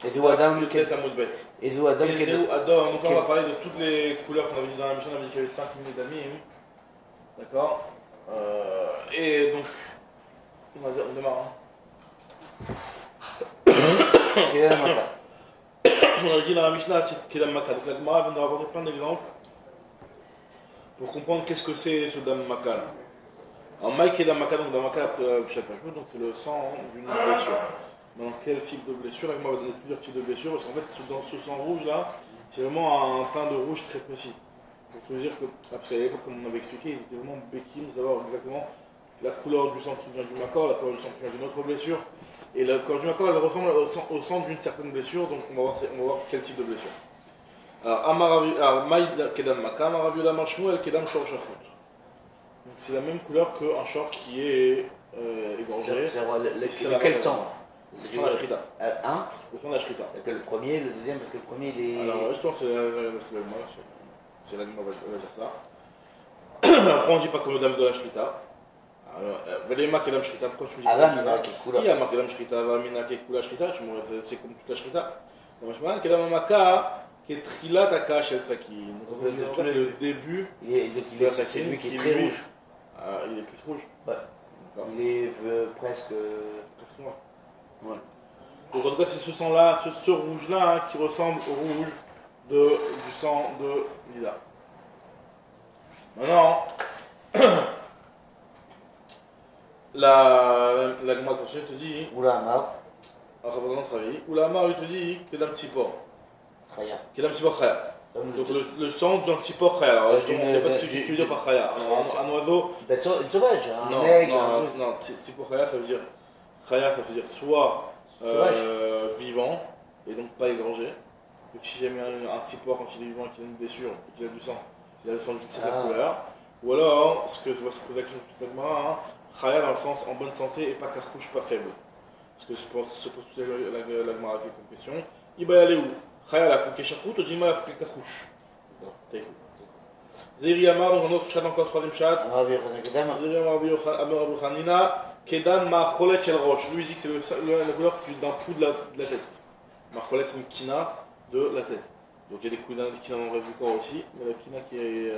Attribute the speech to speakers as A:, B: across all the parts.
A: Ezou Adam,
B: peut-être un mot de bête.
A: Ezou Adam,
B: Ezou Adam, donc là on va parler de toutes les couleurs qu'on avait dit dans la mission, on avait dit qu'il y avait 5 minutes d'amis. D'accord. Et donc, on démarre.
A: Kedam Maka.
B: On avait dit dans la Mishnah, c'est Kedam Maka. Donc la Gemara vient de rapporter plein d'exemples pour comprendre qu'est-ce que c'est ce Dam Maka là. Alors, Maï Kedam Maka, donc Dam Maka après Pshapashou, donc c'est le sang d'une blessure. Dans quel type de blessure? La Gemara va donner plusieurs types de blessures parce qu'en fait, dans ce sang rouge là, c'est vraiment un teint de rouge très précis. Donc ça veut dire que, parce qu'à l'époque, comme on avait expliqué, ils étaient vraiment béquilles, de savoir exactement la couleur du sang qui vient du Makor, la couleur du sang qui vient d'une autre blessure. Et la couleur du Makor, elle ressemble au sang d'une certaine blessure, donc on va voir quel type de blessure. Alors, Maïd Kedam Maka, Maraviola Marshmou, El Kedam Shor Shachot. Donc c'est la même couleur qu'un short qui est égorgé.
A: C'est lequel sang?
B: C'est le sang de la Shrita.
A: Hein?
B: Le sang de la Shrita.
A: Le premier, le deuxième, parce que le premier il est.
B: Alors, justement, c'est la Gemara va dire ça. Après, on ne dit pas comme le dame de la Shrita. Velema Kedam Shrita, pourquoi tu me dis
A: Avamina Kekula?
B: Il y a marqué Kedam Shrita, Avamina Kekula Shrita, c'est comme toute la Shrita. Kedam Maka, qui est Trilat Akash El Saki. Donc, c'est le début.
A: C'est lui qui est très rouge.
B: Il est plus rouge.
A: Ouais. Il est presque
B: noir.
A: Ouais.
B: Donc en tout cas c'est ce sang-là, ce rouge-là hein, qui ressemble au rouge du sang de Lila. Maintenant, la Gemara continue te dit.
A: Oula Amar.
B: Oula Amar il te dit Kedam Tzipor.
A: Chaya.
B: Kedam Tzipor Chaya. Donc le sang d'un Tzipor Chaya. Alors je ne sais pas ce que tu veux dire par Chaya. Un oiseau.
A: Une sauvage, un aigle.
B: Non, Tzipor Chaya ça veut dire. Chaya ça veut dire soit vivant et donc pas égorgé. Donc si jamais un Tzipor quand il est vivant et qu'il a une blessure et qu'il a du sang, il a le sang de cette couleur. Ou alors, ce que je vois se poser la question tout à l'heure, Chaya dans le sens en bonne santé et pas cartouche, pas faible. Parce que se pose tout à l'heure la Gemara comme question. Il va y aller où? Chaya la couquet charcoute, Jima la couquet cartouche. Zeri Amar, donc un autre chat, encore troisième chat. Zeri Amar Abu Khanina, Kedam Macholet El Roche. Lui il dit que c'est la couleur d'un pouls de la tête. Macholet c'est une kina de la tête. Donc il y a des kina dans le reste du corps aussi, mais la kina qui est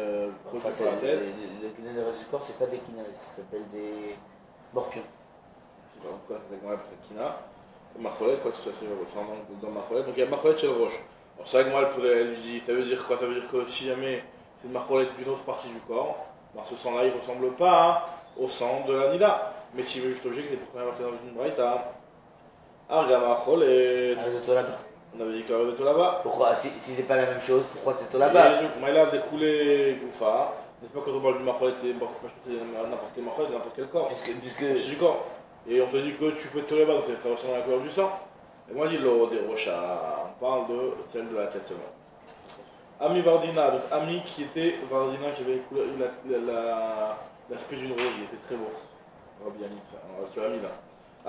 B: produite par la tête.
A: Le kina du reste du corps, c'est pas des kinas, ça s'appelle des morpions.
B: Je sais pas pourquoi c'est avec moi cette kina. Macholet, quoi, tout ça, dans Macholet. Donc il y a Macholet chez le roche. Alors c'est vrai que moi elle lui dit, ça veut dire quoi? Ça veut dire que si jamais c'est une Macholet d'une autre partie du corps, ben, ce sang-là il ressemble pas au sang de la Nida. Mais tu veux juste obligé qu'il est pour quand même marqué dans une braïta. Arga Macholet. On avait dit qu'il y avait des là-bas.
A: Pourquoi? Si c'est pas la même chose, pourquoi c'est tout là-bas?
B: Maïla découlé Goufa. N'est-ce pas quand on parle du Macholet, c'est n'importe quel Macholet, n'importe quel corps.
A: Puisque...
B: C'est du corps. Et on te dit que tu peux te là-bas, ça ressemble à la couleur du sang. Et moi je dis l'eau des rochas, on parle de celle de la tête seulement. Ami Vardina, donc Ami qui était Vardina, qui avait l'aspect d'une rose, il était très beau. Rabbi Ami, on reste sur Ami là.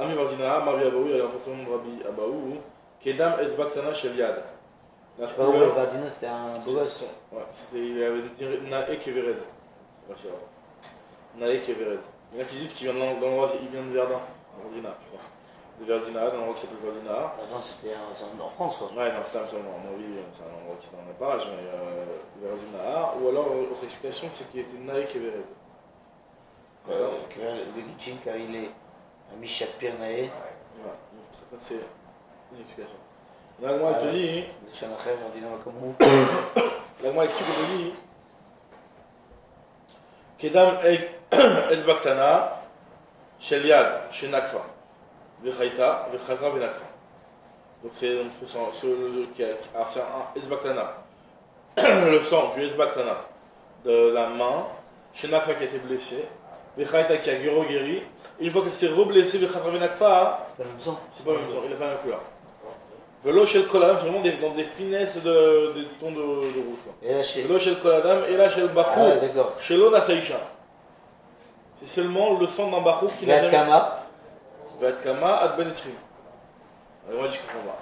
B: Ami Vardina, Mavi Abaou, il a rapporté le nom de Rabbi Abaou, Kedam Ezbaktana Sheliad.
A: La couleur Vardina c'était un beau gosse.
B: Ouais, il avait Naek et Vered. Naek et Vered. Il y en a qui disent qu'il vient de l'endroit, il vient de Verdun, Verdina, je crois. De Verdina, d'un endroit qui s'appelle Verdina.
A: Attends, c'était en France quoi.
B: Ouais, non, c'était à mon avis, c'est un endroit qui est dans les parages, mais Verdina. Ou alors, autre explication, c'est qu'il était Naek et Vered.
A: Le Gitchin, car il est un Mishak Pirnae.
B: Ouais, ça c'est une explication. Là, moi, elle te dit.
A: Le Shanachem, on dit non, comme vous.
B: Là, moi, explique, elle te dit. Kedam Ezbaktana, Sheliad, chez Nakfa, Vechaita, Vechadra, Venakfa. Donc c'est un Ezbaktana, le sang du Ezbaktana de la main, chez Nakfa qui a été blessé, Vechaita qui a guéri, une fois qu'elle s'est reblessée, Vechadra, Venakfa,
A: c'est pas le même sang.
B: C'est pas le même sang, il n'a pas la même couleur. Velo chez le Koladam, c'est vraiment dans des finesses des tons de rouge. Velo chez le Koladam et là chez le Bakou, chez l'Ona Saïcha. C'est seulement le sang d'un Bakou qui n'a jamais. Vatkama, Ad Ben Esrim. Alors moi je comprends pas.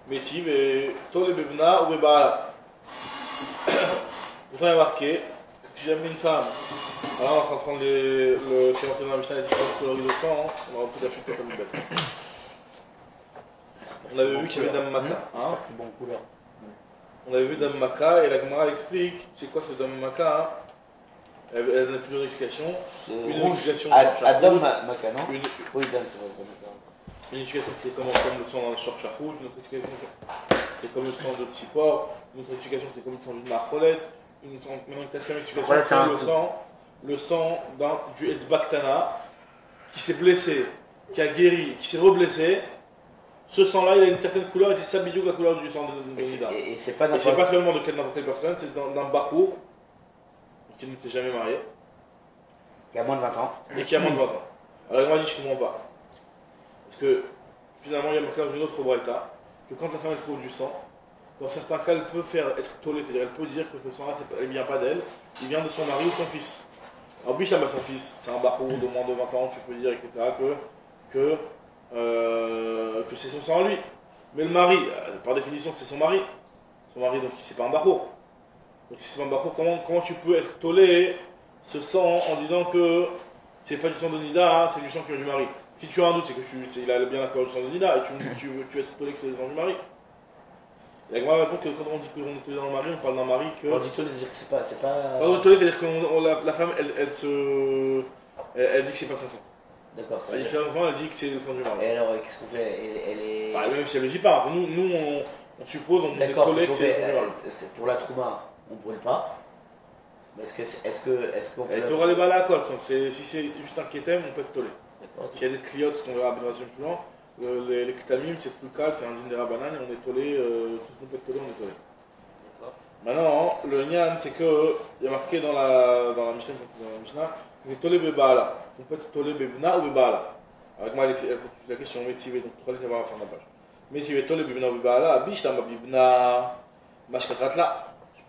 B: Métiv et Tol et Bebna ou Bebala. Pourtant il y a marqué que si jamais une femme. Alors on est en train de prendre le schéma de la Mishnah et les différentes coloris de sang, on aura plus d'affût comme une bête. On avait vu qu'il y avait Dame Maka. Hein.
C: J'espère qu'il est bon en couleur.
B: On avait vu Dame Maka et la Gemara elle explique c'est quoi ce Dame Maka. Hein. Elle n'a plusieurs explications. Une explication
C: Adam Maka, non?
B: Une
C: Oui, Dame, c'est vrai.
B: explication c'est comme le sang dans le shorcha rouge. Une autre explication c'est comme le sang de Tzipor. Une autre explication c'est comme le sang d'une marcholette. Une quatrième explication c'est le sang du Etzbaktana qui s'est blessé, qui a guéri, qui s'est reblessé. Ce sang-là, il a une certaine couleur et c'est ça bidou la couleur du sang de Nida.
C: Et c'est pas
B: Et c'est pas seulement de n'importe quelle personne, c'est d'un Bakour qui ne s'est jamais marié
C: qui a moins de 20 ans.
B: et qui a moins de 20 ans. Alors moi je dis je comprends pas. Parce que finalement il y a marqué dans une autre braïta que quand la femme elle trouve du sang, dans certains cas elle peut faire être tolée, c'est-à-dire elle peut dire que ce sang-là il vient pas d'elle, il vient de son mari ou son fils. Alors Bicham a son fils, c'est un Bakour de moins de 20 ans, tu peux dire, etc. que c'est son sang à lui. Mais le mari, par définition, c'est son mari. Son mari, donc c'est pas un barreau. Donc si c'est pas un barreau, comment tu peux être tolé ce sang en disant que c'est pas du sang de Nida, hein, c'est du sang qui vient du mari. Si tu as un doute, c'est que il a bien la couleur du sang de Nida et tu veux être tolé que c'est le sang du mari. Et la Gemara répond que quand on dit qu'on est tolé dans le mari, on parle d'un mari que.
C: On dit tolé, c'est-à-dire que c'est pas.
B: Quand on est tolé, c'est-à-dire que la femme, elle dit que c'est pas son sang.
C: D'accord,
B: Elle dit que c'est son sang, elle dit que c'est le sang du mari.
C: Et alors, qu'est-ce qu'on fait? Elle est.
B: Bah, même si elle ne le dit pas, nous on suppose, on est
C: D'accord,
B: collé que c'est
C: pour la Trouma, on ne brûle pas. Mais est-ce qu'on peut.
B: et tu auras les balles à la colle, si c'est juste un kétem, on peut être tollé.
C: D'accord.
B: S'il y a des cliotes, qu'on verra dans un plus loin, les kétamim c'est plus calme, c'est un din des rabanan et on est tollé, tout ce qu'on peut être tollé, on est tollé.
C: D'accord.
B: Maintenant, le nyan, c'est que, il y a marqué dans la Mishnah, que c'est tollé bebala. On peut être tollé bebna ou bebala. Avec moi, elle pose la question métivée, donc 3 lignes avant la fin de la page. Métivée, tollé bebna ou bebala, bishta ma bibna, mashkachatla.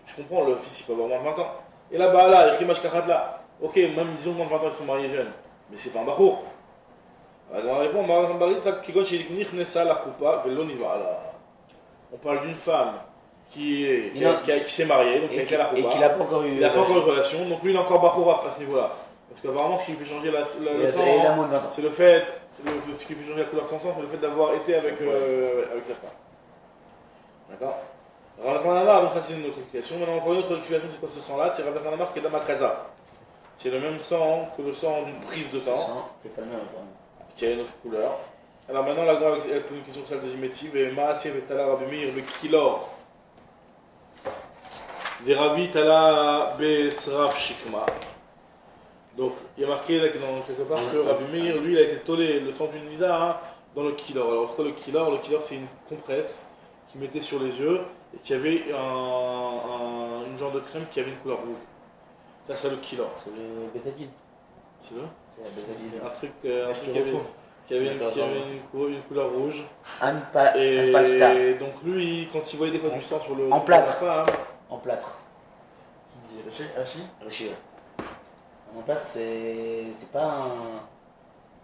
B: Je comprends, le fils il peut avoir moins de 20 ans. Et là, bala, il écrit mashkachatla. Ok, même disons moins de 20 ans, ils sont mariés jeunes. Mais c'est pas un bachour. Alors, on répond, on parle d'une femme qui s'est mariée, donc qui a été à la
C: et
B: roupa.
C: qu'il n'a pas encore eu.
B: Il n'a pas encore eu de relation, donc lui il est encore bachoura à ce niveau-là. Parce qu'apparemment, ce qui lui fait changer le sang, c'est le fait, ce qui lui fait changer la couleur de son sang, c'est le fait d'avoir été avec sa femme. D'accord. Rav donc ça c'est une autre explication. Maintenant, encore une autre explication, c'est quoi ce sang-là? C'est Rav Hanamar qui est Damakaza. C'est le même sang que le sang d'une prise de sang.
C: C'est pas le même, vraiment.
B: Qui a une autre couleur. Alors maintenant, la Gemara elle pose une question sur celle de Jimétiv. Et Maaseh Vetala Rabbi Meir le Kilor. Veravi Tala Besraf Shikma. Donc, il y a marqué là, quelque part que Rabbi Meir, lui, il a été tollé le sang du Nida hein, dans le Kilor. Alors, c'est quoi le Kilor? Le Kilor, c'est une compresse qu'il mettait sur les yeux et qui avait une genre de crème qui avait une couleur rouge. Ça, c'est le Kilor.
C: C'est le bétadine.
B: C'est le
C: C'est la bétadine.
B: un truc qui avait une couleur rouge.
C: Et
B: donc lui, quand il voyait des fois du sang sur le...
C: En plâtre.
B: Femme,
C: en plâtre.
A: Qui dit Rachi?
C: Réchir. En plâtre, c'est pas un.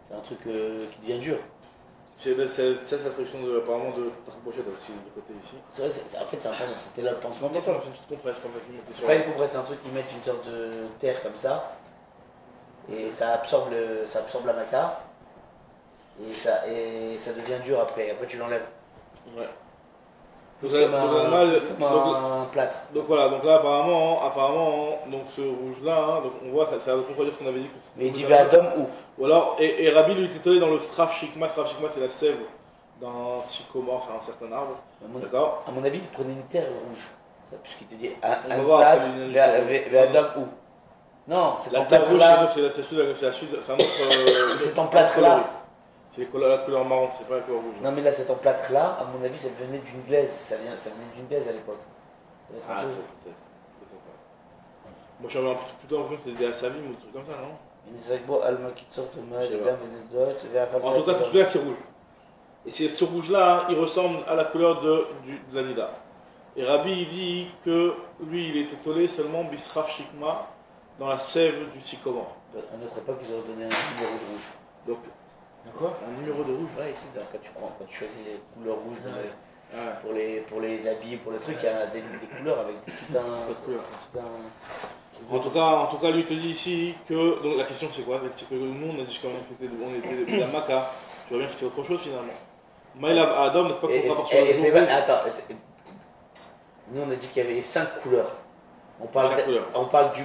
C: C'est un truc qui devient dur.
B: c'est la traduction apparemment de Tarbochette aussi, de côté ici.
C: C'est vrai, en fait, c'était le pansement des
B: C'est
C: femmes.
B: une petite compresse comme ça qu'ils mettaient
C: C'est
B: sur
C: pas une compresse, c'est un truc qui met une sorte de terre comme ça. Et ça absorbe la maca. Et ça devient dur après. Après, tu l'enlèves.
B: Ouais.
C: Plus comme un plâtre.
B: Donc voilà, donc là apparemment donc ce rouge là, hein, donc on voit ça va contredire ce qu'on avait dit que
C: Mais il dit Adam où?
B: Ou alors, et Rabbi lui était tollé dans le straf shikma c'est la sève d'un sycomore, c'est un certain arbre. D'accord.
C: À mon avis, il prenait une terre rouge. Puisqu'il te dit
B: On va voir
C: plâtre, Adam où? Non, c'est
B: la
C: en
B: terre
C: plâtre
B: rouge,
C: là.
B: c'est un autre.
C: C'est en plâtre là.
B: C'est la couleur marron, c'est pas la couleur rouge.
C: Non mais là cet emplâtre là, à mon avis ça venait d'une glaise, ça venait d'une glaise à l'époque.
B: Ah peut-être. Moi je suis plutôt en fait c'est des assavim ou des trucs comme ça, non? En tout cas ce truc là c'est rouge. Et ce rouge là, il ressemble à la couleur de la Nida. Et Rabbi il dit que lui il était tollé seulement bisraf shikma dans la sève du sycomore.
C: À notre époque ils auraient donné un numéro de rouge.
B: Donc
C: quoi?
B: Un numéro de rouge.
C: Ouais, tu sais, quand tu choisis les couleurs rouges pour les habits, pour le truc, il y a des couleurs avec tout un.
B: En tout cas, lui te dit ici que. Donc la question c'est quoi? C'est que nous on a dit quand même on était de la maca. Tu vois bien qu'il fait autre chose finalement. Maïlav Adam, n'est-ce pas qu'on rapporte sur
C: et
B: le
C: c'est
B: jour
C: pas, attends, nous on a dit qu'il y avait 5 couleurs. On parle,
B: Chaque couleur.
C: on parle de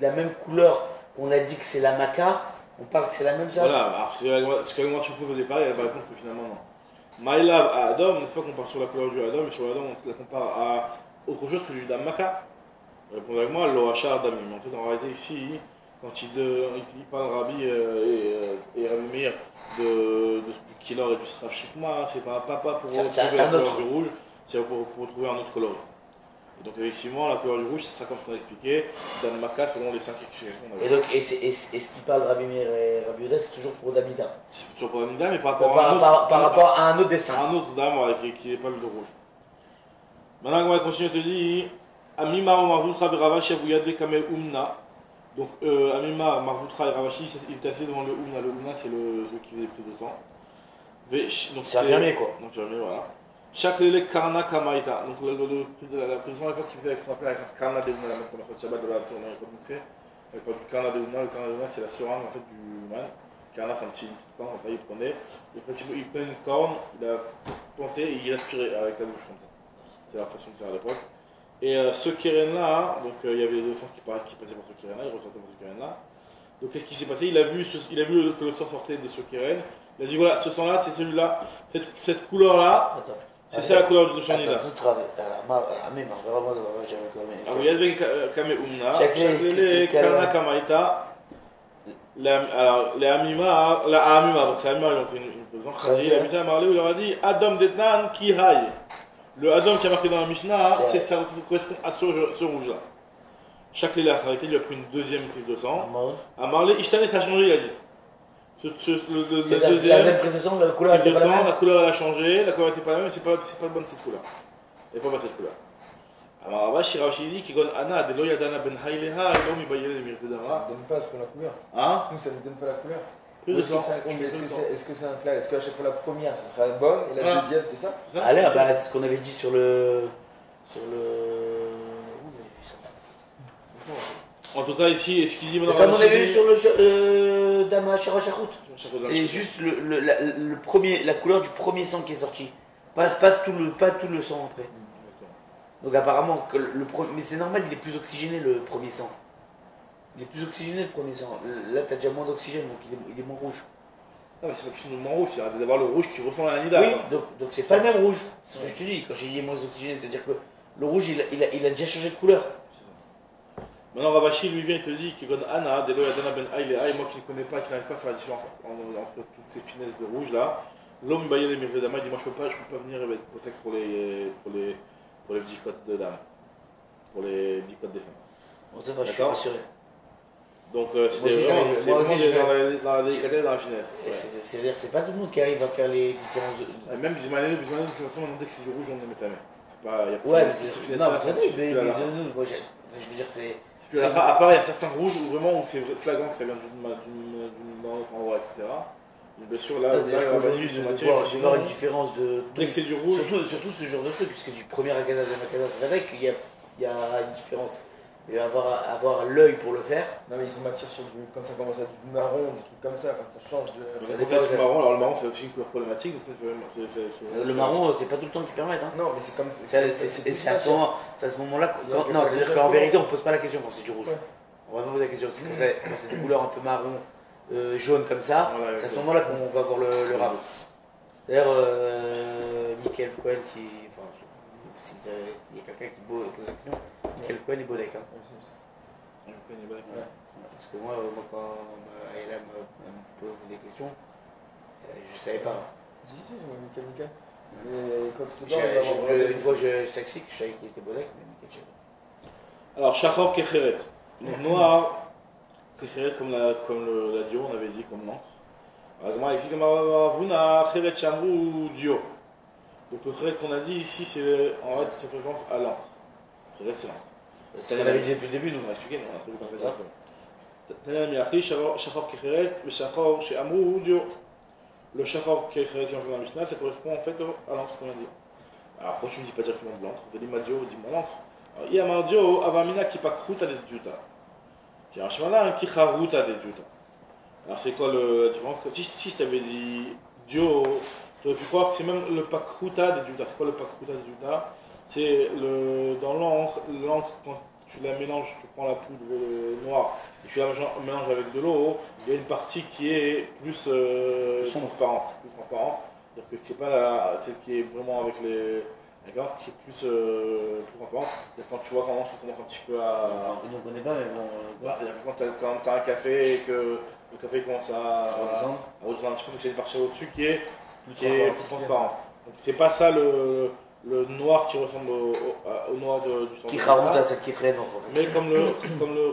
C: la même couleur qu'on a dit que c'est la maca. On parle que c'est la même chose.
B: Voilà, alors ce que moi suppose au départ, elle va répondre que finalement non. Maïlav Adam, n'est-ce pas qu'on part sur la couleur du Adam, et sur l'Adam on la compare à autre chose que du Dam Maka. Répondre avec moi, Loachar Dami. Mais en fait, en réalité, ici, quand il parle Rabbi et Rabbi Meir du Kilor et du Sraf Shikma, c'est pas pour
C: C'est
B: retrouver la
C: un
B: couleur
C: autre.
B: du rouge, c'est pour trouver un autre color. Et donc, effectivement, la couleur du rouge, ce sera comme on a expliqué, Dan Maka selon les 5 explications qu'on
C: Et
B: avait.
C: donc, et ce qui parle de Rabbi Meir et Rabbi Yoda, c'est toujours pour Damida.
B: C'est toujours pour Amida, mais par rapport à un autre.
C: Par rapport à un autre dessin.
B: Un autre dame voilà, qui n'est pas le rouge. Maintenant, on va continuer, te dit Amima Marvutra et Ravashi Abouyadve Kamel Umna. Donc, Amima, Marvutra et Ravashi, il est assis devant le Umna. Le Umna, c'est celui qui faisait pris de sang.
C: C'est infirmier, quoi.
B: Infirmier, voilà. Chaque lélé Karna Kamaita. Donc, la prison à l'époque qui faisait ce qu'on appelle la Karna de Umna, la même comme la Shabbat de la tournée, comme vous savez. Elle parle du Karna de Umna. Le Karna de Umna, c'est la seringue en fait, du man. Karna, c'est une petite corne, comme ça, il prenait. Il prenait une corne, il a planté et il aspirait avec la bouche comme ça. C'est la façon de faire à l'époque. Et ce Keren-là, donc il y avait deux sangs qui passaient par ce Keren-là, il ressortait par ce Keren-là. Donc qu'est-ce qui s'est passé? Il a vu que le sang sortait de ce Keren. Il a dit voilà, ce sang-là, c'est celui-là, cette couleur-là, c'est ça la couleur de son nida. Ah oui, avec Kame Umna, Chaklele, Karna Kamaita. Alors, les Amima, donc c'est Amima, ils ont pris une présence. Khadji, la Mishnah a parlé, il leur a dit Adam Detnan Ki Hay. Le Adam qui a marqué dans la Mishnah, ça correspond à ce rouge-là. Chaque Léla, en réalité, lui a pris une deuxième prise de sang. À Marley, Ishtane, ça a changé, il a dit.
C: C'est la deuxième prise de sang, la couleur
B: était
C: pas la même.
B: La couleur elle a changé, la couleur n'était pas la même, mais c'est pas bonne cette couleur. Elle n'est pas bonne cette couleur. Alors Ravashi dit qu'il donne Anna, de Loyadana Ben Haileha, et l'homme il baillait les Mirvedara.
D: Ça ne donne pas pour la couleur.
B: Hein?
D: Nous, ça ne donne pas la couleur.
B: Est-ce
D: que c'est un clair? Est-ce qu'à chaque fois la première, ça sera bonne et la deuxième, c'est ça?
C: Allez, bah, c'est ce qu'on avait dit sur le.
B: En tout cas, ici, est-ce qu'il dit
C: Comme on avait vu sur le Dama Sharachachout. C'est juste la couleur du premier sang qui est sorti. Pas tout le sang après. Donc apparemment, mais c'est normal, il est plus oxygéné le premier sang. Il est plus oxygéné le premier sang. Là, t'as déjà moins d'oxygène, donc il est moins rouge.
B: Non, mais c'est pas question de moins rouge, c'est d'avoir le rouge qui ressemble à un nida.
C: Oui, donc c'est pas le même rouge. C'est ce que je te dis, quand j'ai dit moins oxygéné, c'est-à-dire que le rouge, il a déjà changé de couleur.
B: Maintenant, Ravashi lui vient et te dit qu'il donne Anna, Delo Yadana Ben Aïle et moi qui ne connais pas, qui n'arrive pas à faire la différence entre toutes ces finesses de rouge là. L'homme Bayel et Mirvedama dit moi je peux pas venir et être prosec pour les bdicotes de dames, pour les bdicotes des femmes.
C: Bon, ça va, je suis rassuré.
B: Donc c'est vraiment dans la délicatesse, dans la finesse. Ouais.
C: C'est-à-dire c'est pas tout le monde qui arrive à faire les différences de...
B: Même Bismanel, de toute façon, dès que c'est du rouge, on ne met jamais. C'est pas...
C: Ouais, mais c'est... Non, mais c'est vrai, je veux dire, c'est...
B: À part, il y a certains rouges où c'est flagrant que ça vient d'une endroit, etc. Mais bien sûr, là,
C: aujourd'hui, de voir une différence de...
B: Dès que c'est du rouge...
C: Surtout ce genre de truc, puisque du premier Akada, deuxième Akada, c'est vrai qu'il y a une différence. Mais avoir l'œil pour le faire...
D: Non mais ils sont matières sur quand ça commence à être du marron, des trucs comme ça, quand ça change de...
B: Le marron, alors le marron c'est aussi une couleur problématique, donc ça fait...
C: Le marron, c'est pas tout le temps qui permet, hein.
D: Non mais c'est comme...
C: C'est à ce moment-là... Non, c'est-à-dire qu'en vérité, on pose pas la question quand c'est du rouge. On va pas poser la question, c'est quand c'est des couleurs un peu marron, jaune comme ça, c'est à ce moment-là qu'on va voir le rab. D'ailleurs, Michael Cohen, s'il y a quelqu'un qui pose la question, Michael Cohen est Bodek. Hein. Parce que moi quand Ayla me pose des questions, je savais pas.
D: Si, Mika.
C: Une fois je taxi, je savais qu'il était Bodek, mais Michael Cohen.
B: Alors, Shachor Kecheret. Donc, noir, Kecheret comme la Dio, on avait dit, comme l'encre. Alors, ici, comme Avuna, Cheret Chamrou, Dio. Donc, le Cheret qu'on a dit ici, c'est en fait, ça fait référence à l'encre. Cheret, c'est l'encre.
C: C'est ce qu'on avait dit depuis le début, nous.
B: On a expliqué, on a prévu comme ça. Tania Miachi, Shachor Kecheret, le Shachor chez Amrou, Dio. Le Shachor Kecheret, dans la Mishnah, ça correspond en fait à l'encre qu'on a dit. Alors, pourquoi tu ne me dis pas directement de l'encre? Dis-moi Dio, dis-moi l'encre. Yamardio avamina qui pas kruta de juta. Qui a un chemin qui kharuta de juta. Alors c'est quoi la différence? Si je t'avais dit Dio, j'aurais pu croire que c'est même le pakruta des Judas. C'est quoi le pakruta des Judas? C'est dans l'encre, quand tu la mélanges, tu prends la poudre noire et tu la mélanges avec de l'eau, il y a une partie qui est plus transparente. C'est-à-dire que c'est pas celle qui est vraiment avec l'encre qui est plus transparente. C'est-à-dire quand tu vois quand l'encre commence un petit peu à.
C: Enfin, nous on connaît pas, mais bon.
B: C'est-à-dire que quand tu as un café et que le café commence à
C: redescendre
B: un petit peu, donc c'est une partie au-dessus qui est plus transparente. Donc c'est pas ça le noir qui ressemble au noir du sang.
C: Qui Haruta, celle qui est très noire.
B: Mais comme le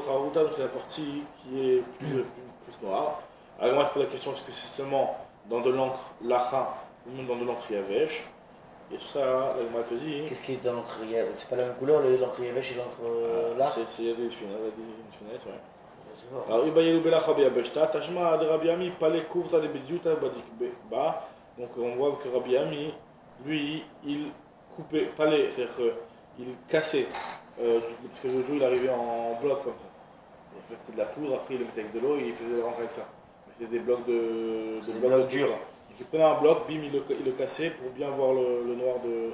B: Haruta, c'est la partie qui est plus noire. Alors moi je pose la question, est-ce que c'est seulement dans de l'encre lacha ou même dans de l'encre yavesh? Et tout ça, là, te dit.
C: Qu'est-ce qui est dans l'encre? C'est pas la même couleur, l'encre yavesh et l'encre lach?
B: Il y a des finesses, ouais. Alors, Ibayelu Belacha Beyabeshta, Tashma de Rabbi Ami, Palais Kurta de Bediuta Badik Ba. Donc, on voit que Rabbi Ami, lui, il coupait, palais, c'est-à-dire qu'il cassait, parce que le jour il arrivait en bloc comme ça. Il faisait de la poudre, après il le mettait avec de l'eau et il faisait le rentrer avec ça. Il faisait des blocs de
C: durs.
B: Donc, il prenait un bloc, bim, il le cassait pour bien voir le noir de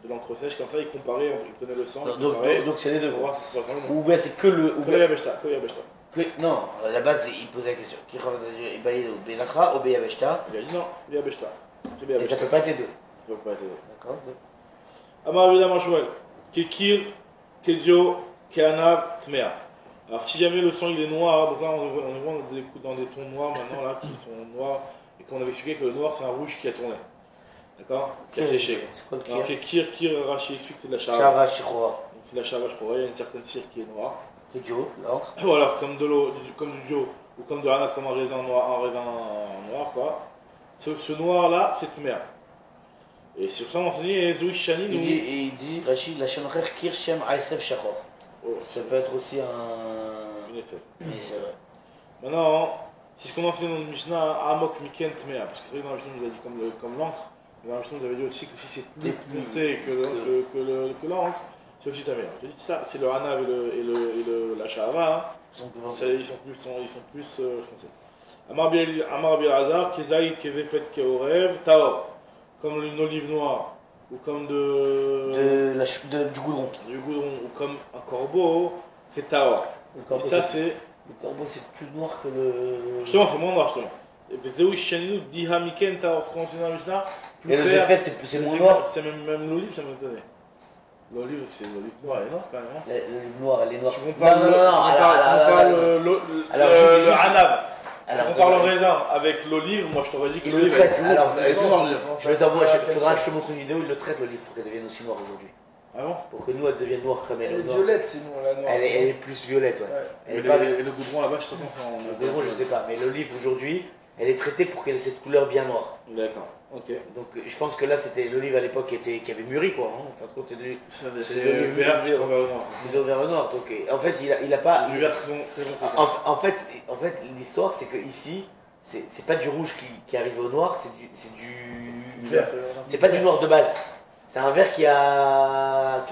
B: l'encre sèche, comme ça il comparait, il prenait le sang.
C: Donc, c'est les deux.
B: Pour voir si ça ressemble.
C: Ou bien c'est que le.
B: Que Yabeshta.
C: Non, à la base, il posait la question. Qui Ibayelu Belacha ou Beyabeshta?
B: Il a dit non, Yabeshta.
C: Et ça peut pas être les deux.
B: Ça peut pas être les deux.
C: D'accord.
B: Amar Vidam Shmuel, Kekir, Kedio, Keanav, Tmea. Alors si jamais le sang il est noir, donc là on voit dans des tons noirs maintenant là qui sont noirs et qu'on avait expliqué que le noir c'est un rouge qui a tourné. D'accord? Qui a séché.
C: C'est quoi le
B: Alors
C: kir?
B: Kir, Rashi explique que c'est de la chava.
C: Chava, Shichora.
B: Donc c'est de la chava, je crois, il y a une certaine cire qui est noire.
C: Kedio, l'encre.
B: Voilà, comme de l'eau, comme du Joe, ou comme de Hanaf, comme un raisin noir quoi. Ce noir là, c'est Tmea. Et sur ça, on enseigné Zoui Shani.
C: Il dit, Rachid, la Shem Acher, Kir Shem Aïsef Shachor. Ça peut être aussi
B: Une effet.
C: Oui, c'est vrai.
B: Maintenant, c'est ce qu'on enseigne dans le Mishnah, Amok Miken Tmea. Parce que c'est vrai que dans le Mishnah, nous a dit comme l'encre. Mais dans le Mishnah, nous avait dit aussi que si c'est plus foncé que l'encre, c'est aussi Tmea. J'ai dit ça, c'est le Hanav et la Shahava. Ils sont plus foncés. Amar Bi Hazar, Kezaï, Kezefet, Keorev, Taor. Comme une olive noire, ou comme du
C: goudron.
B: Du goudron, ou comme un corbeau, c'est Taor. Et ça, c'est.
C: Le corbeau, c'est plus noir que le.
B: Justement, c'est moins noir, justement. Et Zéoui Shaninu, Dihamiken, Taor, ce qu'on sait dans le Mishnah.
C: Et le Zéfet, c'est moins noir.
B: C'est même l'olive, ça m'étonnait. L'olive, c'est l'olive noire, elle est noire quand même.
C: L'olive noire, elle est noire.
B: Tu compares le Hanav. Si on parle le raisin avec l'olive, moi je t'aurais dit que l'olive.
C: Alors, je vais t'envoyer, il faudra que je te montre une vidéo, il le traite l'olive pour qu'elle devienne aussi noire aujourd'hui.
B: Ah bon?
C: Pour que nous, elle devienne noire comme elle est.
D: Elle est violette sinon, la noire.
C: Elle est plus violette, ouais.
B: Et le goudron là-bas, je sais pas comment ça.
C: Le goudron, je sais pas, mais l'olive aujourd'hui, elle est traitée pour qu'elle ait cette couleur bien noire.
B: D'accord, ok.
C: Donc je pense que là, c'était l'olive à l'époque qui avait mûri, quoi. En fin de compte, c'est de l'olive
B: vert qui tourne vers le noir.
C: Plutôt vers le noir. Donc en fait, il a pas.
B: Du vert très bon.
C: En fait, l'histoire, c'est que ici, c'est pas du rouge qui arrive au noir, c'est du vert. C'est pas du noir de base. C'est un vert qui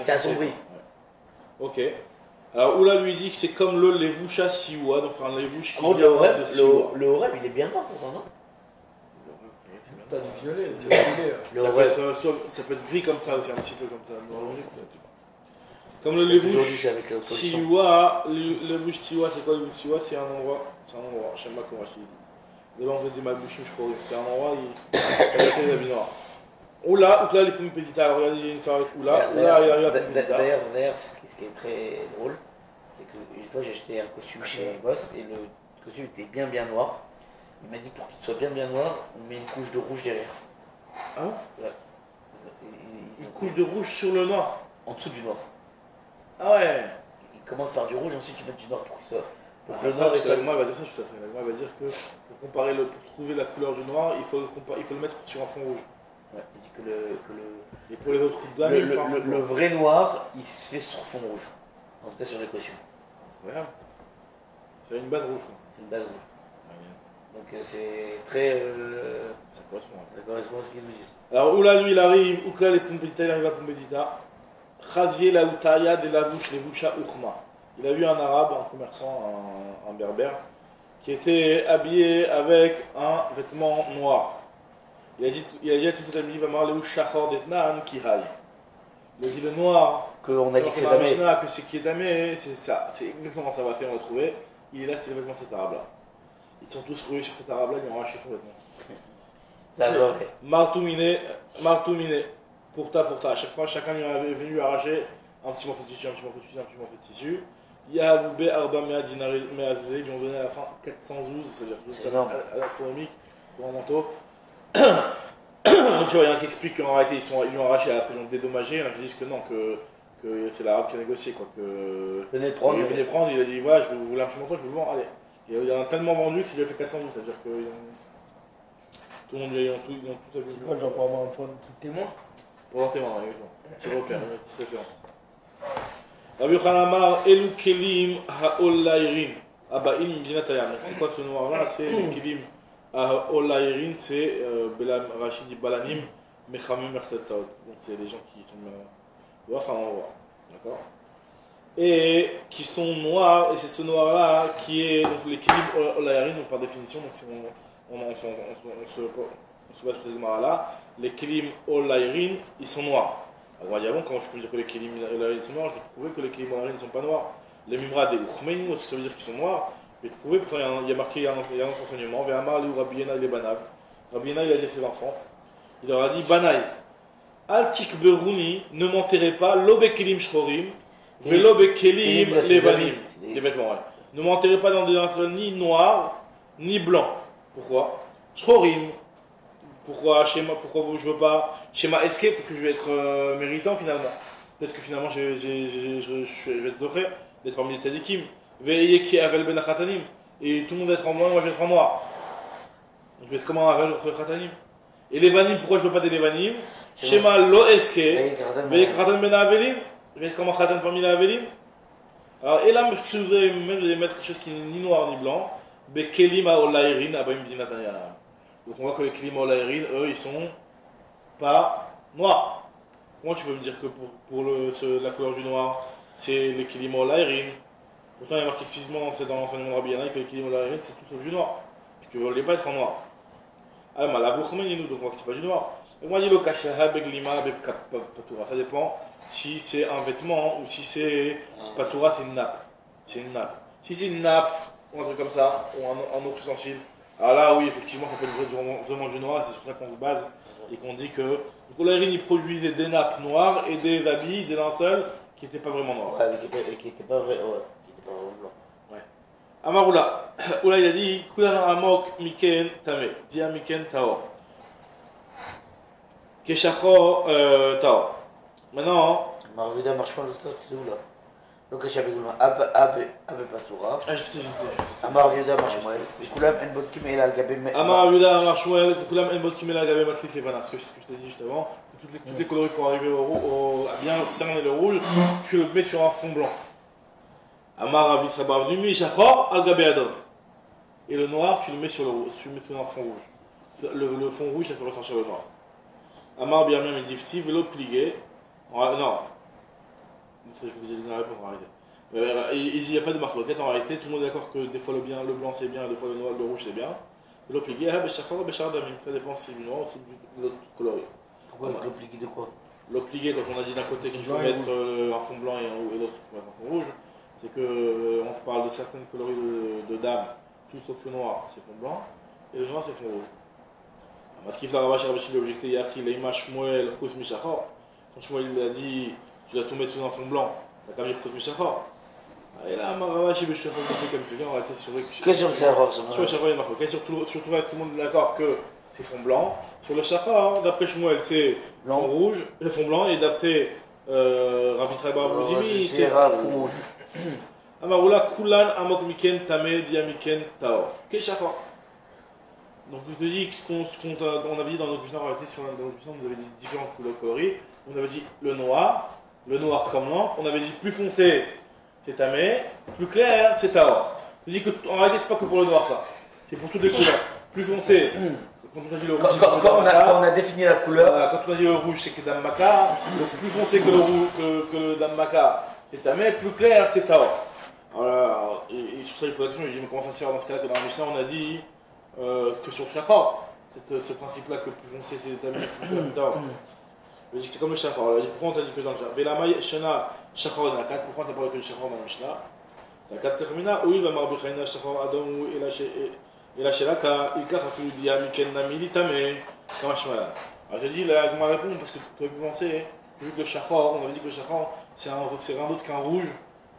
C: s'est assombri.
B: Ok. Alors Oula lui dit que c'est comme le levoucha siwa, donc un levouche qui
C: le Horeb, il est bien noir pourtant, non?
D: T'as du violet,
B: ça peut être gris comme ça aussi, un petit peu comme ça. Comme le levouche siwa, le levouche siwa, c'est quoi le levouche siwa? C'est un endroit, je sais pas comment je dis. De là on fait des malbouchim, je crois, c'est un endroit, il a des habits noirs. Oula, les pommes petites, alors regardez, il y a une histoire avec Oula, il arrive à la pomme petite.
C: D'ailleurs, ce qui est très drôle, c'est qu'une fois j'ai acheté un costume chez Boss et le costume était bien noir. Il m'a dit pour qu'il soit bien noir, on met une couche de rouge derrière.
B: Ah bon?
C: Ouais.
B: Une couche de rouge sur le noir?
C: En dessous du noir.
B: Ah ouais.
C: Il commence par du rouge, ensuite il met du noir pour qu'il soit. Pour que
B: le noir soit. Moi, va dire ça, je suis après. Moi, va dire que pour trouver la couleur du noir, il faut le mettre sur un fond rouge.
C: Ouais, il dit que
B: et pour les autres gammes,
C: le vrai noir, il se fait sur fond rouge. En tout cas sur l'équation.
B: Incroyable. C'est une base rouge, quoi.
C: C'est une base rouge. Donc c'est très.
B: Ça correspond.
C: Ça correspond à ce qu'ils nous disent.
B: Alors, Oula, lui, il arrive, Oukla, les Pompédita, il arrive à Pompédita. Khadje la Outaya de la bouche, les Boucha Ukhma. Il a vu un arabe, un commerçant, un berbère, qui était habillé avec un vêtement noir. il a dit à tout cet ami, va marler ou shachor d'etnan qui haï. Il a dit le noir,
C: qu'on a dit que c'est
B: tamé.
C: tamé.
B: Que c'est qui est tamé, c'est ça. C'est exactement ça, on va trouver. Il est là, c'est le vêtement de cet arabe-là. Ils sont tous rués sur cet arabe-là, ils ont arraché son vêtement.
C: Ça se voit.
B: Martoumine, pour ta. À chaque fois, chacun lui est venu lui arracher un petit morceau de tissu, un petit morceau de tissu. Yahavube Arba Mea Dinari Mea Zuzé, ils lui ont donné à la fin 412, c'est-à-dire que c'est astronomique pour un manteau. Donc tu vois, il y en a qui expliquent qu'en réalité ils lui ont arraché et après ils l'ont dédommagé, il y en a qui disent que non, que c'est l'arabe qui a négocié quoi.
C: Venez le prendre.
B: Il venait prendre, il a dit voilà, je voulais un petit manteau, je vous le vends, allez. Et il y en a tellement vendu qu'il lui a fait 412, c'est-à-dire que tout le monde ils ont tout abusé.
D: C'est quoi, genre pour avoir un point de truc témoin?
B: Pour avoir témoin, exactement. Petit repère, une petite référence. Rabbi Yochanan Amar, Elu Kelim Ha'olairin, Aba'im Binatayam. C'est quoi ce noir-là? C'est le Kelim Ha'olairin, c'est Rachid dit Balanim, Mechamim Merchetzaot. Donc c'est les gens qui sont. Voilà, c'est un endroit. D'accord? Et qui sont noirs, et c'est ce noir-là qui est donc les Kelim Ha'olairin, donc par définition, donc si on se base sur ces noms-là, les Kelim Ha'olairin, ils sont noirs. Alors, avant, quand je peux dire que les Kelim Ha'olairin sont noirs, je vais trouver que les Kelim Ha'olairin ne sont pas noirs. Les Mimra des Uchmein, ça veut dire qu'ils sont noirs. Je vais trouver, pourtant il y a marqué, il y a un autre enseignement, Ve'amar li Rabbi Yena les Banav. Rabbi Yena, il a dit à ses enfants, il leur a dit, Banaï, Al Tikberuni, ne m'enterrez pas, Lobe Kelim Shchorim, Velobe Kelim Levanim. Des vêtements, ouais. Ne m'enterrez pas dans des linceul ni noirs, ni blancs. Pourquoi? Shchorim. Pourquoi je veux pas schéma escape? Parce que je vais être méritant finalement. Peut-être que finalement je vais être zoché d'être parmi les tzadikim. Veillez qui avel ben khatanim. Et tout le monde va être en blanc, moi je vais être en noir. Donc je vais être comment avel entre khatanim. Et les vanim, pourquoi je veux pas des levanim? Schéma lo escape. Veillez khatan ben avelim. Je vais être comment khatan parmi les avelim. Alors et là, si vous allez mettre quelque chose qui n'est ni noir ni blanc. Bekelim ha'olairin abaim binatayam. Donc on voit que les Kelim Ha'olairin, eux, ils sont pas noirs. Comment tu peux me dire que pour la couleur du noir, c'est les Kelim Ha'olairin? Pourtant il y a marqué explicitement dans l'enseignement de Rabbi Yannai que les Kelim Ha'olairin c'est tout sauf du noir. Parce qu'ils ne voulaient pas être en noir. Ah mais la nous, donc on voit que c'est pas du noir. Et moi je dis le kashaha beglima patoura. Ça dépend si c'est un vêtement ou si c'est patoura, c'est une nappe. C'est une nappe. Si c'est une nappe ou un truc comme ça, ou un autre ustensile. Alors là, oui, effectivement, ça peut être vraiment du noir, c'est sur ça qu'on se base et qu'on dit que Ha'olairin, ils produisaient des nappes noires et des habits, des linceuls qui n'étaient pas vraiment noirs.
C: Ouais, qui n'étaient pas vraiment blancs.
B: Ouais. Amaroula, Oula il a dit Kulan Amok Miken Tame, Dia Miken Taor. Keshacho Taor. Maintenant.
C: Marvida marche pas l'autre, c'est où là? Donc, je suis Abe Patoura. Amar Viuda Marshmuel. Kulam en Bodkim et l'Algabé.
B: Amar Viuda Marshmuel. Kulam en Bodkim et l'Algabé Maslik Levana. Ce que je t'ai dit juste avant. Toutes les coloris pour arriver à bien cerner le rouge, tu le mets sur un fond blanc. Amar Avitra Bavnumi Shachor Algabé Adon. Et le noir, tu le mets sur un fond rouge. Le fond rouge, ça fait ressortir le noir. Amar Biamiam et Difti, vélo plié. Non. Ça, je vous ai dit la réponse en réalité. Il n'y a pas de marque en réalité, tout le monde est d'accord que des fois le blanc c'est bien, des fois le rouge c'est bien. L'obliqué, ça dépend si c'est du noir ou si c'est de l'autre coloris.
C: Pourquoi l'obliqué de quoi?
B: L'obliqué, quand on a dit d'un côté qu'il faut mettre un fond blanc et l'autre qu'il faut mettre un fond rouge, c'est qu'on parle de certaines coloris de dames, tout sauf le noir c'est fond blanc et le noir c'est fond rouge. Matkif la Ravash Rabbi l'objecté Yaki Leima Shmuel Chus Mishachor. Quand Shmuel il a dit tu dois tout mettre sous un fond blanc, ça a quand même Chus Mishachor. Et là, Ravash et Mishachor comme tu dis, on va être sur
C: le Shachor.
B: Sur le Shachor il y a marqué. Surtout tout le monde est d'accord que c'est fond blanc. Sur le Shachor, d'après Shmuel c'est fond rouge, fond blanc, et d'après Rav Israël Baravodimi c'est fond rouge. Amaroula Kulan Amok Miken Tame Diamiken Taor. Quel Shachor? Donc je te dis ce qu'on avait dit dans notre Mishnah, on avait dit différentes coloris. On avait dit le noir comme l'encre. On avait dit plus foncé, c'est tamé, plus clair, c'est taor. Je dis qu'en réalité, c'est pas que pour le noir ça. C'est pour toutes les couleurs. Plus foncé, quand on a dit le rouge,
C: quand on a défini la couleur.
B: Quand on a dit le rouge, c'est que Dam Maka. Le plus foncé que le Dam Maka, c'est tamé. Plus clair, c'est taor. Et sur ça, il pose la question, il dit mais comment ça se fait dans ce cas-là que dans la Mishnah, on a dit que sur Shachar, ce principe-là que plus foncé c'est tamé, plus clair. Je dis que c'est comme le shachor. Alors, pourquoi on t'a dit que dans le shachor Velamay shana shachor nakat, pourquoi on t'a parlé que le shachor dans le Mishnah Zakat termina, oui, va marbichaina shachor adam ou ela shelaka, ikach afilu dia miken namili tamé, kamashmala. Alors je dis, là, on répond parce que tu as pu penser, vu que le shachor, on avait dit que le shachor, c'est rien d'autre qu'un rouge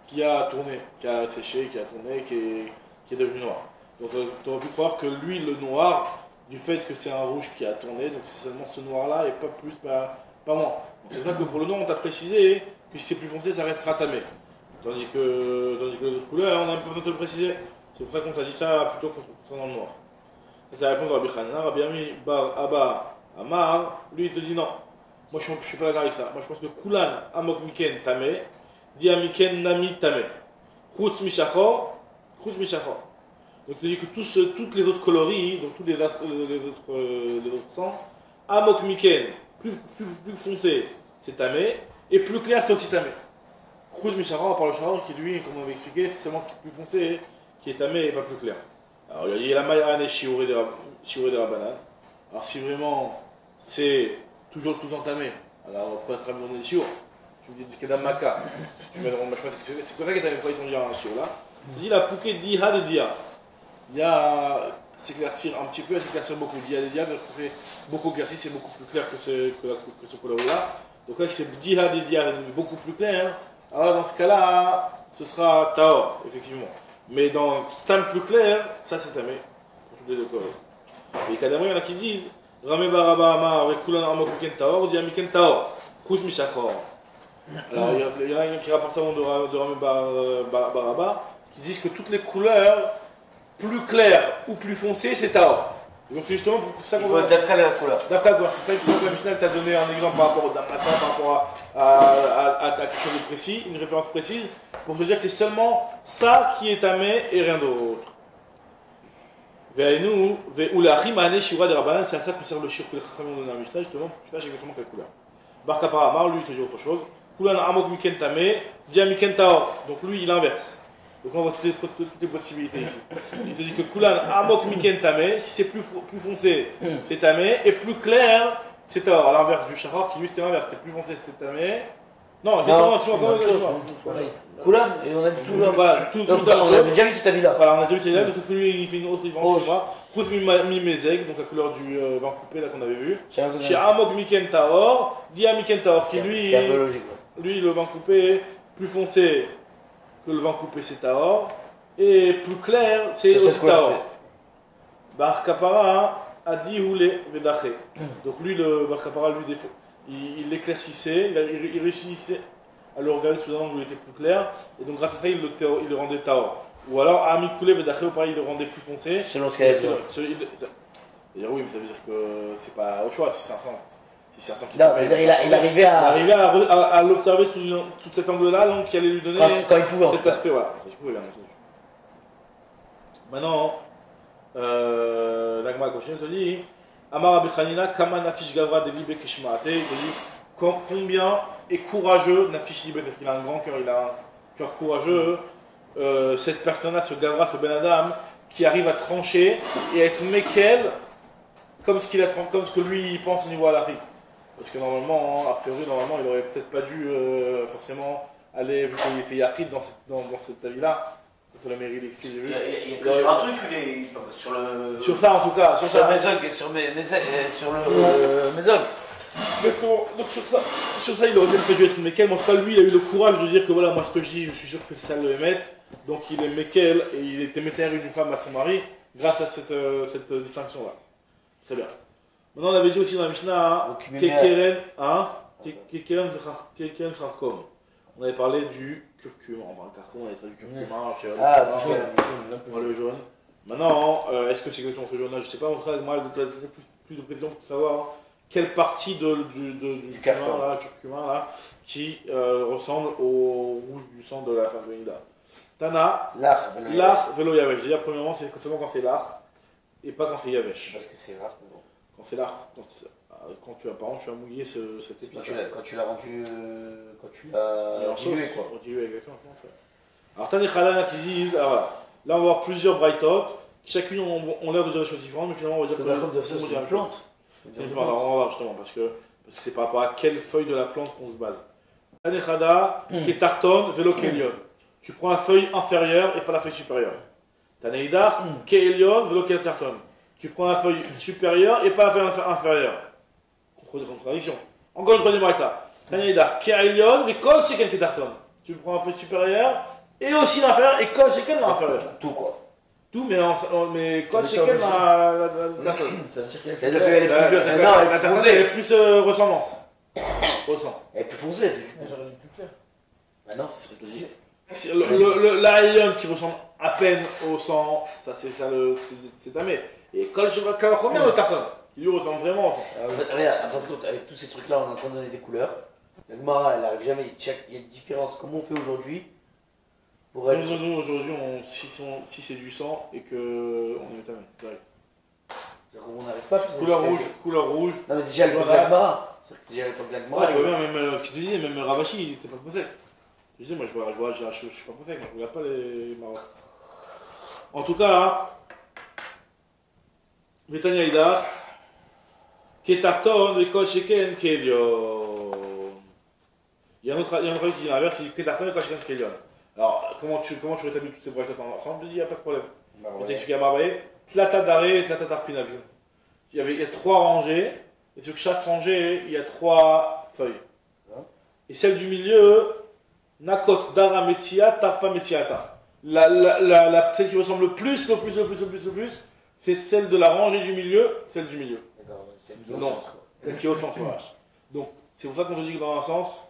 B: qui a tourné, qui a séché, qui a tourné, qui est devenu noir. Donc tu aurais pu croire que lui, le noir, du fait que c'est un rouge qui a tourné, donc c'est seulement ce noir-là et pas plus, pas moins. Donc c'est vrai que pour le noir, on t'a précisé que si c'est plus foncé, ça restera tamé. Tandis que les autres couleurs, on n'a pas besoin de le préciser. C'est pour ça qu'on t'a dit ça plutôt concernant le noir. Ça, c'est la réponse de Rabbi Hanina. Rabbi Ami Bar Abba Amar, lui il te dit non. Moi je suis pas d'accord avec ça. Moi je pense que Kulan Amok Miken Tamé, Diamiken Nami Tamé. Chutz Mishachor. Donc il dit que toutes les autres coloris, donc tous les autres sangs, Amok Miken, plus foncé, c'est Tamé, et plus clair, c'est aussi Tamé. Chutz Mishachor, par le Shachor, qui lui, comme on avait expliqué, c'est seulement plus foncé, qui est Tamé et pas plus clair. Alors il y a la Maïane et Shiuré de Rabbanan. Alors si vraiment c'est toujours tout entamé, alors pourquoi être ramené des Shiur tu me dis du Kedam Maka, tu mets dans mon machma, c'est pour ça qu'il y a pourquoi ils ont dit un Shiur là. Il dit la Pouké Diha de Dia. Il y a s'éclaircir un petit peu, s'éclaircir beaucoup. Diha de Dia, c'est beaucoup éclairci, c'est beaucoup plus clair que ce coloris là. Donc là c'est Diha de Dia, beaucoup plus clair. Alors dans ce cas-là, ce sera Taor, effectivement. Mais dans Stam plus clair, ça c'est Tamé. Pour tous les deux coloris. Et Kadamri, il y en a qui disent Ramé Baraba Amar avec Kulan Amok Miken Taor, Diamiken Taor, Chutz Mishachor. Alors il y en a qui rapportent ça de Ramé Baraba, qui disent que toutes les couleurs plus claires ou plus foncées, c'est Taor. Donc c'est justement pour ça qu'on
C: va. Dafka la couleur.
B: Dafka la couleur. C'est ça que la Mishnah t'a donné un exemple par rapport au Damnata, par rapport à quelque chose de précis, une référence précise, pour te dire que c'est seulement ça qui est tamé et rien d'autre. Ve'ainu, ve'ulachim ane shura de Rabbanan, c'est à ça que sert le shir que les chachamim ont donné à Mishnah, justement, pour que tu saches exactement quelle couleur. Bar Kapara Amar, lui, il te dit autre chose. Kulan amok miken tamé, dia miken taor. Donc lui, il inverse. Donc on voit toutes les possibilités ici. Il te dit que Kulan amok miken tamé, si c'est plus foncé, c'est tamé, et plus clair, c'est taor. À l'inverse du shachar, qui lui c'était l'inverse, c'était plus foncé, c'était tamé. Non, j'ai pas encore une chose.
C: Kulan, et on a dit tout.
B: Voilà,
C: on a déjà vu cette avis-là.
B: Voilà, on a déjà vu cette avis-là, mais sauf que lui, il fait une autre différence chez moi. Kous mi mezeg, donc la couleur du vin coupé là qu'on avait vu. Chez amok miken taor, dia miken taor, qui lui,
C: c'est un peu logique.
B: Lui, le vin coupé, plus foncé que le vin coupé, c'est Taor. Et plus clair, c'est aussi Taor. Bar Kapara a dit Houlé Vedaché. Donc lui, le Bar Kapara, lui, il l'éclaircissait, il réussissait à le regarder sous un angle où il était plus clair. Et donc grâce à ça, il le rendait Taor. Ou alors, Ami Koulé Vedaché, pareil, il le rendait plus foncé.
C: Selon ce qu'il avait besoin.
B: Oui, mais ça veut dire que c'est pas au choix, si c'est un sens.
C: Non, c'est-à-dire il arrivait
B: à l'observer sous cet angle-là, l'angle qui allait lui donner
C: quand il pouvait,
B: cet aspect. Voilà, il pouvait bien entendu. Maintenant, l'agma continue, il te dit Amar Abichanina, Kama Nafish Gavra de Libe Kishmaate. Il te dit combien est courageux Nafish Libe, c'est-à-dire qu'il a un grand cœur, il a un cœur courageux. Cette personne-là, ce Gavra, ce Ben Adam, qui arrive à trancher et à être Mekel comme ce que lui il pense au niveau halakhique. Parce que normalement, a priori, il aurait peut-être pas dû forcément aller, vu qu'il était yachid dans cette avis-là. C'est la mairie, il explique, j'ai vu.
C: Il y a que sur un truc,
B: sur ça en tout cas.
C: Sur le Mézog et sur le Mézog.
B: Donc sur ça, il aurait peut-être dû être Mekel. Mais en tout cas, lui, il a eu le courage de dire que voilà, moi ce que je dis, je suis sûr que ça le émet. Donc il est Mekel et il était métaire d'une femme à son mari grâce à cette distinction-là. Très bien. Maintenant, on avait dit aussi dans la Mishnah, Kekeren Kharkom. On avait parlé du curcuma. Enfin, le carcom, on avait traduit du curcuma, le jaune. Maintenant, est-ce que c'est exactement ce jaune-là? Je ne sais pas. En tout cas, moi, j'ai plus de précision pour savoir quelle partie du curcuma là, qui ressemble au rouge du sang de la femme de Nida. Tana, l'ach velo yavesh. Déjà, premièrement, c'est seulement quand c'est l'ach et pas quand c'est yavesh.
C: Parce que c'est l'ach, bon.
B: Quand c'est l'ach, quand tu as mouillé cette épice.
C: Quand tu l'as rendu. Quand tu l'as dilué, quoi.
B: Dilué, exactement. Alors, Tani Khalana qui disent, alors, là on va voir plusieurs brightot chacune ont l'air de dire des choses différentes, mais finalement on va dire que
C: Comme ça,
B: tout le monde dit
C: c'est
B: la
C: une
B: même chose.
C: plante.
B: C'est une plante, alors on va voir justement, parce que c'est par rapport à quelle feuille de la plante qu'on se base. Tanechada, ketarton, velo kelion. Tu prends la feuille inférieure et pas la feuille supérieure. Taneidar, kelion, velo ketarton. Tu prends la feuille supérieure et pas la feuille inférieure. Contradiction. Encore une troisième braïta. Taneidar, kelion, vekol sheken ketarton. Tu prends la feuille supérieure et aussi l'inférieure et kol sheken l'inférieure.
C: Tout quoi.
B: Tout, mais kol sheken la tarton.
D: Ça veut dire qu'elle
C: C'est-à-dire qu'elle est plus jeune. Non, elle
B: La
C: est plus
B: tarton,
C: foncée.
B: elle est plus ressemblance. Ressemble.
C: Elle est plus foncée.
D: J'aurais dit plus clair.
C: Bah non, ce serait tout.
B: La lion qui ressemble à peine au sang, ça c'est ça c'est tamé. Et quand je vois combien le tarton, qui lui ressemble vraiment au sang.
D: Ah oui.
C: Regarde, en fin de compte, avec tous ces trucs-là, on est en train de donner des couleurs. La Gemara, elle arrive jamais, il y a une différence. Comment on fait aujourd'hui pour être.
B: Nous aujourd'hui, si c'est du sang et que on est tamé, direct.
C: C'est-à-dire qu'on n'arrive pas à faire
B: Couleur rouge.
C: Non, mais déjà à l'époque de la Gemara. C'est-à-dire que déjà à l'époque de la Gemara.
B: Ouais, tu vois bien, même ce que je te disais, même Ravashi, il était pas posé. Je disais, moi je suis pas posé, moi je regarde pas les Maroc. En tout cas, Vetania Ida, Ketarton, Ekol Sheken, Kelion. Il y a un autre avis qui dit l'inverse, qui dit Ketarton, Ekol Sheken, Kelion. Alors, comment tu rétablis toutes ces braquettes ensemble? Je dis, il n'y a pas de problème. Je vais t'expliquer à Marbaye. Tlata Daré et Tlata Tarpinavio. Il y a 3 rangées, et sur chaque rangée, il y a 3 feuilles. Et celle du milieu, Nakot Dara Messia, Tarpa Messiata. Celle qui ressemble le plus, c'est celle de la rangée du milieu, celle du milieu.
C: D'accord, c'est
B: Non, celle qui est au centre. Voilà. Donc, c'est pour ça qu'on te dit que dans un sens.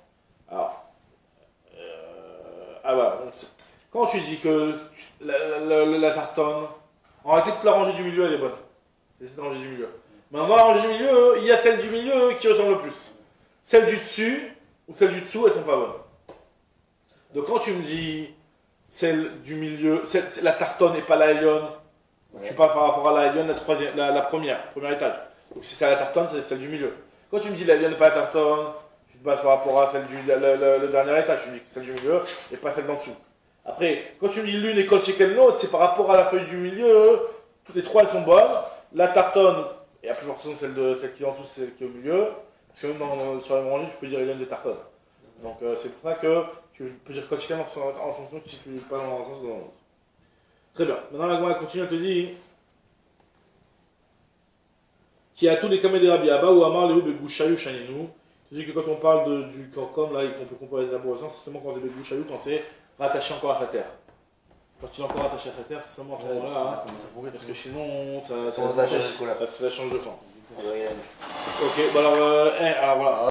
B: Alors. Voilà. Quand tu dis que la tartonne, en réalité, toute la rangée du milieu, elle est bonne. C'est cette rangée du milieu. Mais dans la rangée du milieu, il y a celle du milieu qui ressemble le plus. Celle du dessus ou celle du dessous, elles sont pas bonnes. Donc quand tu me dis celle du milieu, la tartonne et pas la lionne, tu parles par rapport à la lionne, la première étage. Donc si c'est la tartonne, c'est celle du milieu. Quand tu me dis la lionne et pas la tartonne, tu te bases par rapport à celle le dernier étage, tu dis que c'est celle du milieu et pas celle d'en dessous. Après, quand tu me dis l'une et kol sheken l'autre, c'est par rapport à la feuille du milieu, toutes les 3 elles sont bonnes. La tartonne, et à plus forte raison celle qui est en dessous, c'est celle qui est au milieu. Parce que même sur la même rangée, tu peux dire lionne et tartonne. Donc c'est pour ça que tu peux dire kol sheken en fonction si tu ne pas dans un sens ou dans l'autre. Très bien. Maintenant la Gemara continue, elle te dit qui a tous les kameh des Rabbi Abba ou Amar Léou Begouchayu Shaninu. Tu dis que quand on parle du corcom là et qu'on peut comparer les arborescences, c'est seulement quand c'est Begouchayu, quand c'est rattaché encore à sa terre. Quand il est encore attaché à sa terre, c'est seulement à ce moment-là. Parce que sinon, ça change de fin. Ok, bah alors voilà.